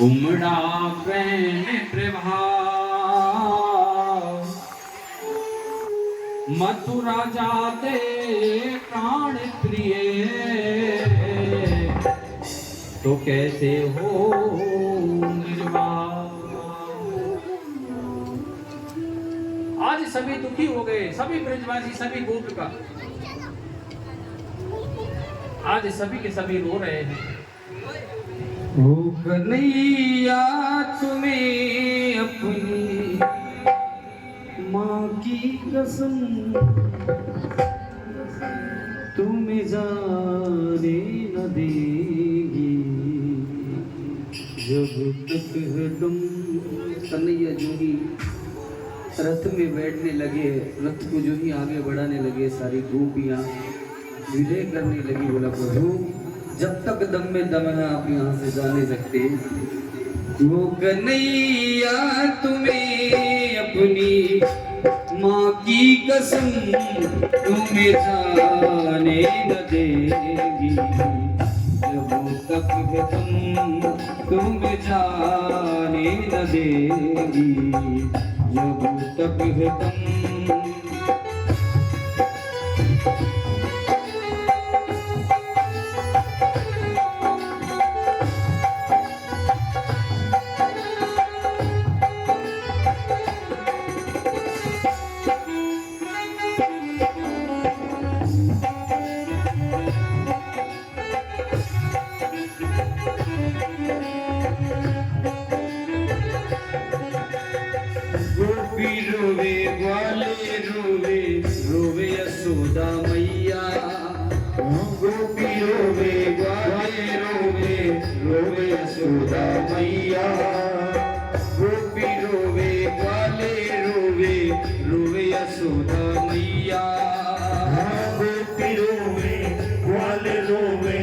उमड़ा प्रेम प्रभाव मथुरा जाते प्राण प्रिय तो कैसे हो निर्वाण। आज सभी दुखी हो गए, सभी ब्रजवासी, सभी गोपिका आज सभी के सभी रो रहे हैं। हो कन्हैया तुम्हें अपनी माँ की कसम तुम्हें जाने न देगी जब तक तुम। कन्हैया जो ही रथ में बैठने लगे, रथ को जो ही आगे बढ़ाने लगे, सारी गोपियां विजय करने लगी। बोला प्रभु जब तक दम में दम है आप यहाँ से जा नहीं सकते। वो कन्हैया तुम्हें अपनी माँ की कसम तुम्हें जाने न देगी जब तक तुम्हें जाने न देगी जब तक रोवे ग्वाले रोवे रोवे यशोदा मैया। गोपी रोवे ग्वाले रोवे रोवे यशोदा मैया। गोपी रोवे ग्वाले रोवे रोवे यशोदा मैया। गोपी रोवे ग्वाले रोवे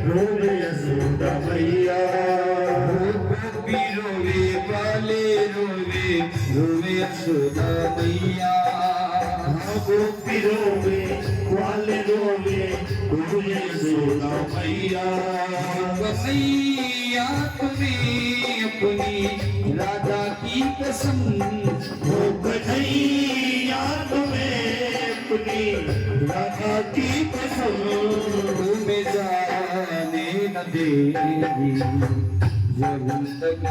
रोवे यशोदा मैया। गोपी रोवे ग्वाले रोवे रोवे यशोदा मैया। गोपी रोवे ग्वाले रोवे रोवे यशोदा मैया। कन्हैया तुम्हें अपनी राधा की कसम। हो कन्हैया तुम्हें अपनी राधा की कसम तुम्हें जाने न देगी जब तक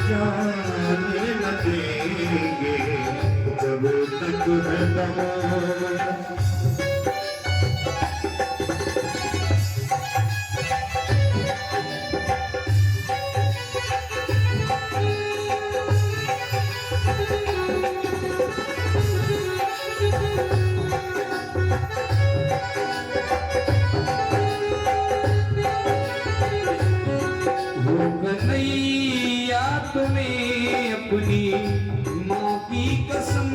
जाने न देंगे जब तक है दम। तुम्हें अपनी माँ की कसम।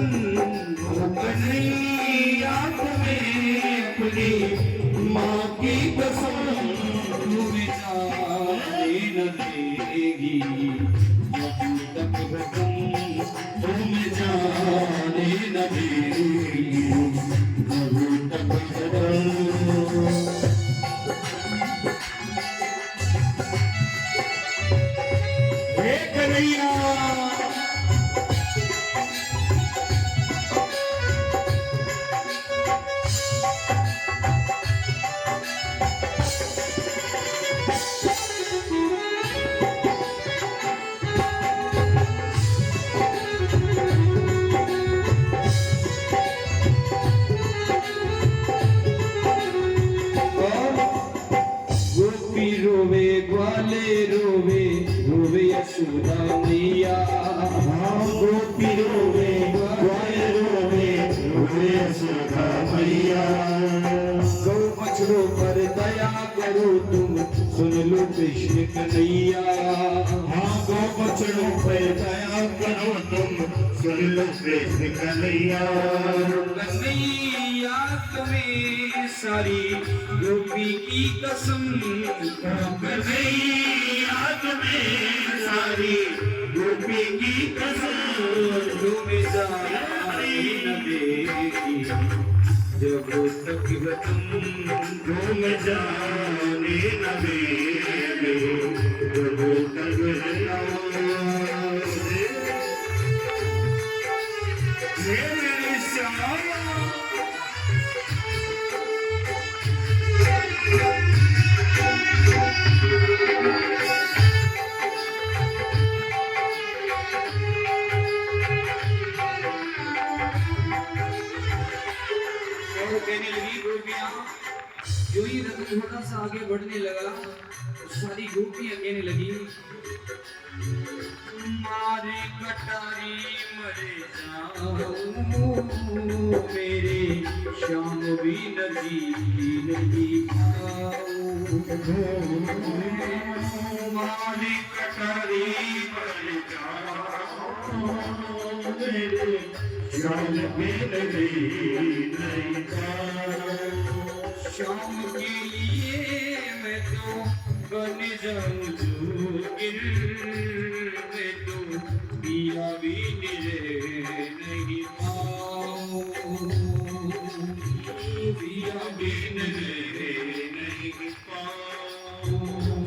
हो कन्हैया तुम्हें अपनी माँ की कसम तुम्हें जाने न देगी जब तक तुम्हें जाने न देगी जब तक रोवे ग्वाले रोवे रोवे यशोदा मैया। गोपी रोवे ग्वाले रोवे रोवे यशोदा मैया। गौ बछड़ों पर दया करो तुम सुन लो कृष्ण कन्हैया। हाँ गौ बछड़ों पर दया करो तुम सुन लो कृष्ण कन्हैया। कन्हैया तुम्हें सारी गोपी की कसम। कन्हैया तुम्हें सारी गोपी की कसम तुम्हें जाने न देगी जब तक तुम जाने न देगी गोपियां कहने लगी, मारे कटारी मरे जाऊं, मेरे श्याम भी नदी नहीं पाऊं। मारे कटारी मरे जाऊं, मेरे श्याम भी नदी नहीं पाऊं। श्याम के लिए मैं तो बन जाऊं जोगिर, मैं तो पिया भी नहीं पाऊं, पिया भी नहीं पाऊं।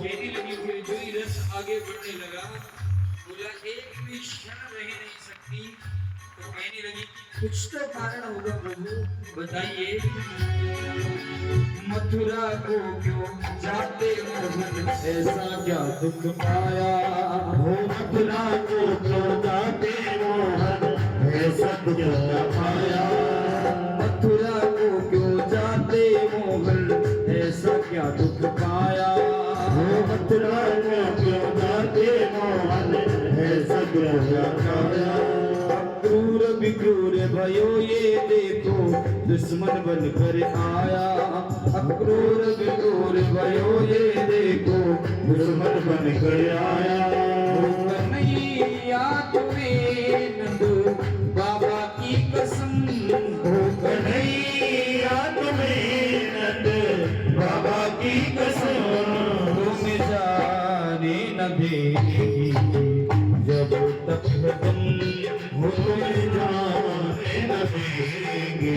कहने लगी, फिर जो ही रस आगे बढ़ने लगा, बोला एक भी क्षण रह नहीं सकती। तो कहने लगी, कुछ तो कारण होगा प्रभु, बताइए। मथुरा को क्यों जाते मोहन, ऐसा क्या दुख पाया। हो मथुरा को क्यों जाते मोहन, ऐसा दुख क्या पाया। मथुरा को क्यों जाते मोहन, ऐसा क्या दुख पाया। हो मथुरा को क्यों जाते मोहन, ऐसा दुख क्या पाया। क्रूर विक्रूर भयो ये देखो, दुश्मन बन कर आया। अक्रूर विक्रूर भयो ये देखो, दुश्मन बन कर आया। कन्हैया तुम्हें नंद बाबा की कसम, हो कन्हैया तुम्हें नंद बाबा की कसम, तुम जाने न देगी जब तक तुम, हो तुम्हें जाने न देंगे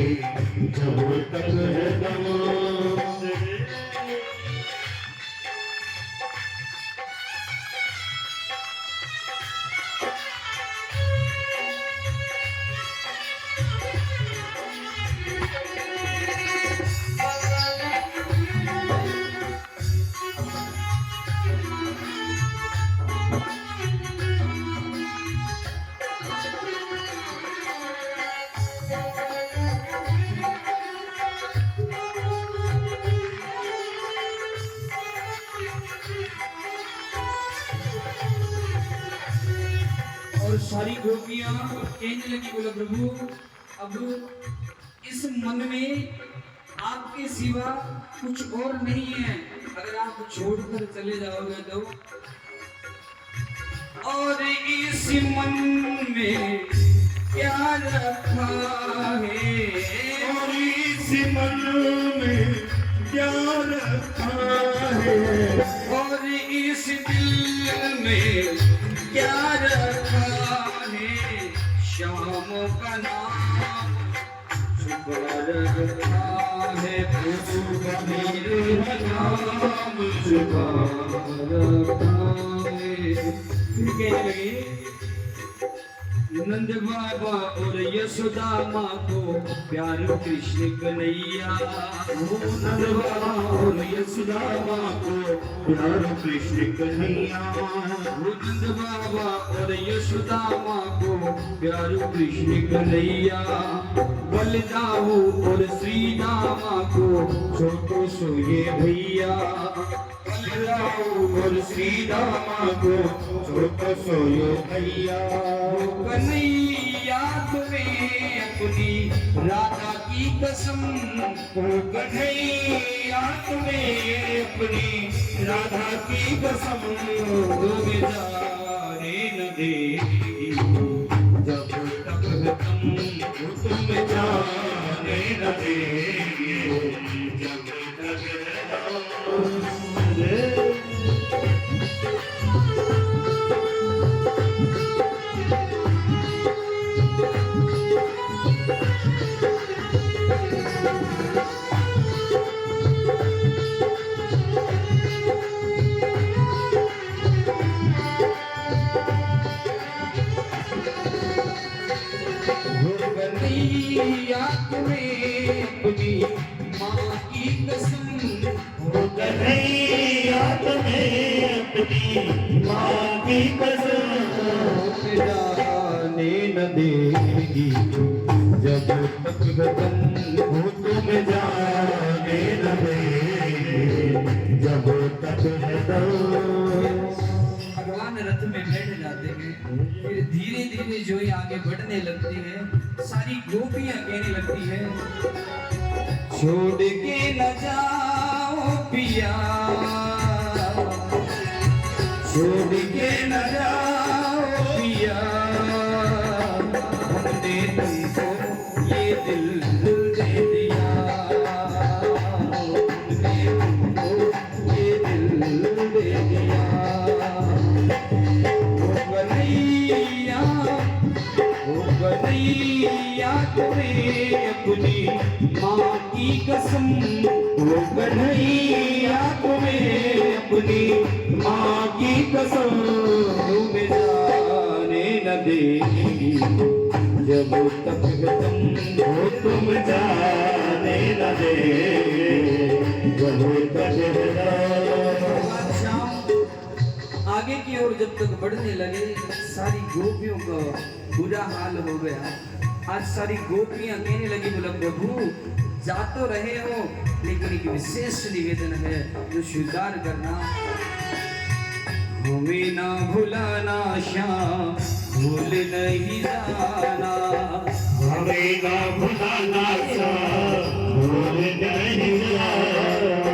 जब तक है दम। और सारी गोपियां कहने लगी, बोला प्रभु अब इस मन में आपके सिवा कुछ और नहीं है, अगर आप छोड़कर चले जाओगे तो। और इस मन में क्या रखा है, और इस मन में क्या रखा है। और इस दिल में क्या रखा है, श्याम का नाम छुपा रखा है, प्रभु का मेरे नाम छुपा रखा है। फिर कहने लगे, नंद बाबा और यशोदा माँ को प्यार कृष्ण कन्हैया। नंद बाबा और यशोदा माँ को प्यार कृष्ण कन्हैया। नंद बाबा और यशोदा माँ को प्यार कृष्ण कन्हैया। बलदाऊ और श्री दामा को छोटो सोये भैया। बलदाऊ और श्री दामा को छोटो सोयो भैया। कन्हैया तुम्हें अपनी राधा की कसम, कन्हैया तुम्हें अपनी राधा की कसम, तुम जाने न देगी जब तक तुम जाने न देंगे जब तक कन्हैया तुम्हें अपनी माँ की कसम, कन्हैया तुम्हें अपनी माँ की कसम, जाने न देगी जब तक तुम तुम जाने न देंगे जब तक है दम। धीरे धीरे जो ही आगे बढ़ने लगती है, सारी गोपियां कहने लगती है, छोड़ के न जाओ पिया, छोड़ के न जाओ पिया, हमने तुमको ये दिल दे दिया, हमने तुमको ये दिल दे दिया। कन्हैया तुम्हें अपनी माँ की कसम, वो कन्हैया तुम्हें अपनी माँ की कसम, तुम्हें जाने न देगी जब तक तुम वो तुम जाने न दे जब तक आज शाम आगे की ओर जब तक बढ़ने लगे, सारी गोपियों का बुरा हाल हो गया। आज सारी गोपियां कहने लगी, बोला प्रभु जा तो रहे हो, लेकिन एक विशेष निवेदन है जो स्वीकार करना, हमें ना भुलाना श्याम, भूल नहीं जाना, हमें ना भुलाना भूल नहीं जाना,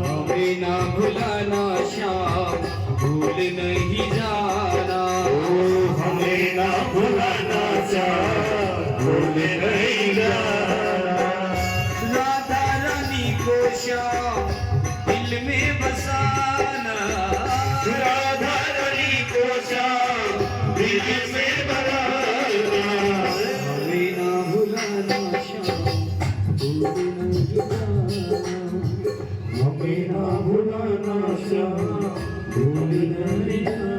हमें ना भुलाना श्याम, भूल नहीं जाना, हमें ना भुलाना भूल नहीं जाना। राधा रानी को श्याम दिल में बसाना, राधा रानी को श्याम दिल में बसाना, हमें ना भुलाना श्याम, भूल नहीं जाना, हमें ना भुलाना श्याम भूल नहीं जाना।